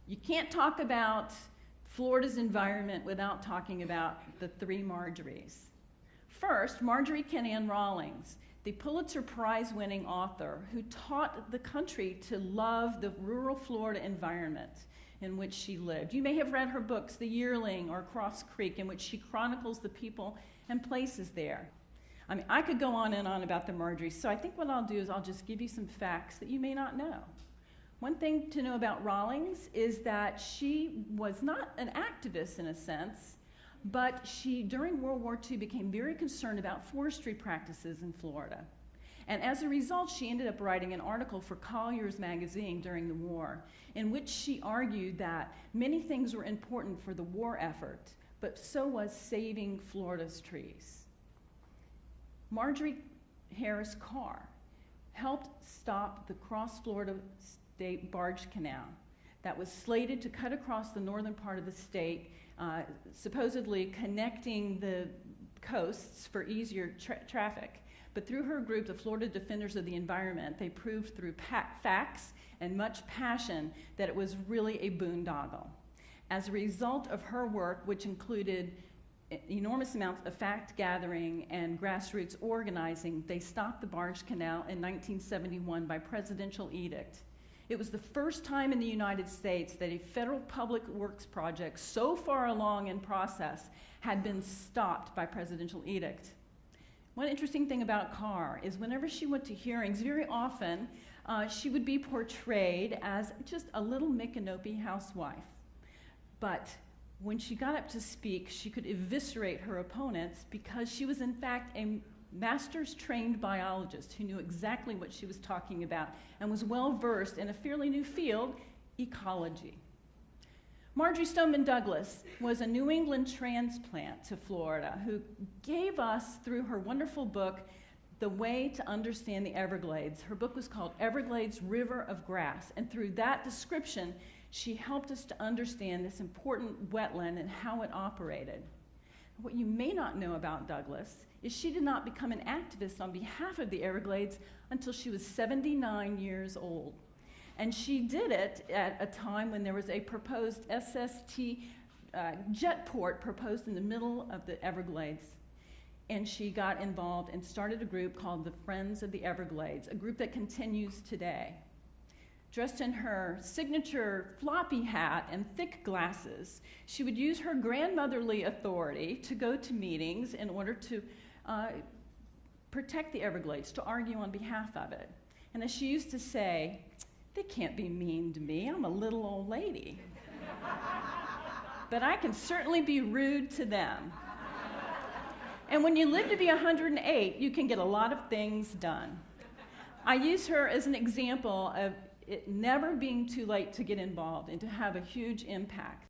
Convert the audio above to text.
You can't talk about Florida's environment without talking about the three Marjories. First, Marjorie Kennan Rawlings, the Pulitzer Prize-winning author who taught the country to love the rural Florida environment in which she lived. You may have read her books, The Yearling or Cross Creek, in which she chronicles the people and places there. I mean, I could go on and on about the Marjories, so I think what I'll do is I'll just give you some facts that you may not know. One thing to know about Rawlings is that she was not an activist in a sense, but she, during World War II, became very concerned about forestry practices in Florida. And as a result, she ended up writing an article for Collier's magazine during the war, in which she argued that many things were important for the war effort, but so was saving Florida's trees. Marjorie Harris Carr helped stop the Cross Florida State Barge Canal that was slated to cut across the northern part of the state, supposedly connecting the coasts for easier traffic. But through her group, the Florida Defenders of the Environment, they proved through facts and much passion that it was really a boondoggle. As a result of her work, which included enormous amounts of fact gathering and grassroots organizing, they stopped the barge canal in 1971 by presidential edict. It was the first time in the United States that a federal public works project so far along in process had been stopped by presidential edict. One interesting thing about Carr is whenever she went to hearings, very often she would be portrayed as just a little Micanopy housewife. But when she got up to speak, she could eviscerate her opponents because she was in fact a master's trained biologist who knew exactly what she was talking about and was well versed in a fairly new field, ecology. Marjory Stoneman Douglas was a New England transplant to Florida who gave us, through her wonderful book, the way to understand the Everglades. Her book was called Everglades River of Grass, and through that description, she helped us to understand this important wetland and how it operated. What you may not know about Douglas is she did not become an activist on behalf of the Everglades until she was 79 years old. And she did it at a time when there was a proposed SST jet port proposed in the middle of the Everglades. And she got involved and started a group called the Friends of the Everglades, a group that continues today. Dressed in her signature floppy hat and thick glasses, she would use her grandmotherly authority to go to meetings in order to protect the Everglades, to argue on behalf of it. And as she used to say, "They can't be mean to me, I'm a little old lady. But I can certainly be rude to them." And when you live to be 108, you can get a lot of things done. I use her as an example of it never being too late to get involved and to have a huge impact.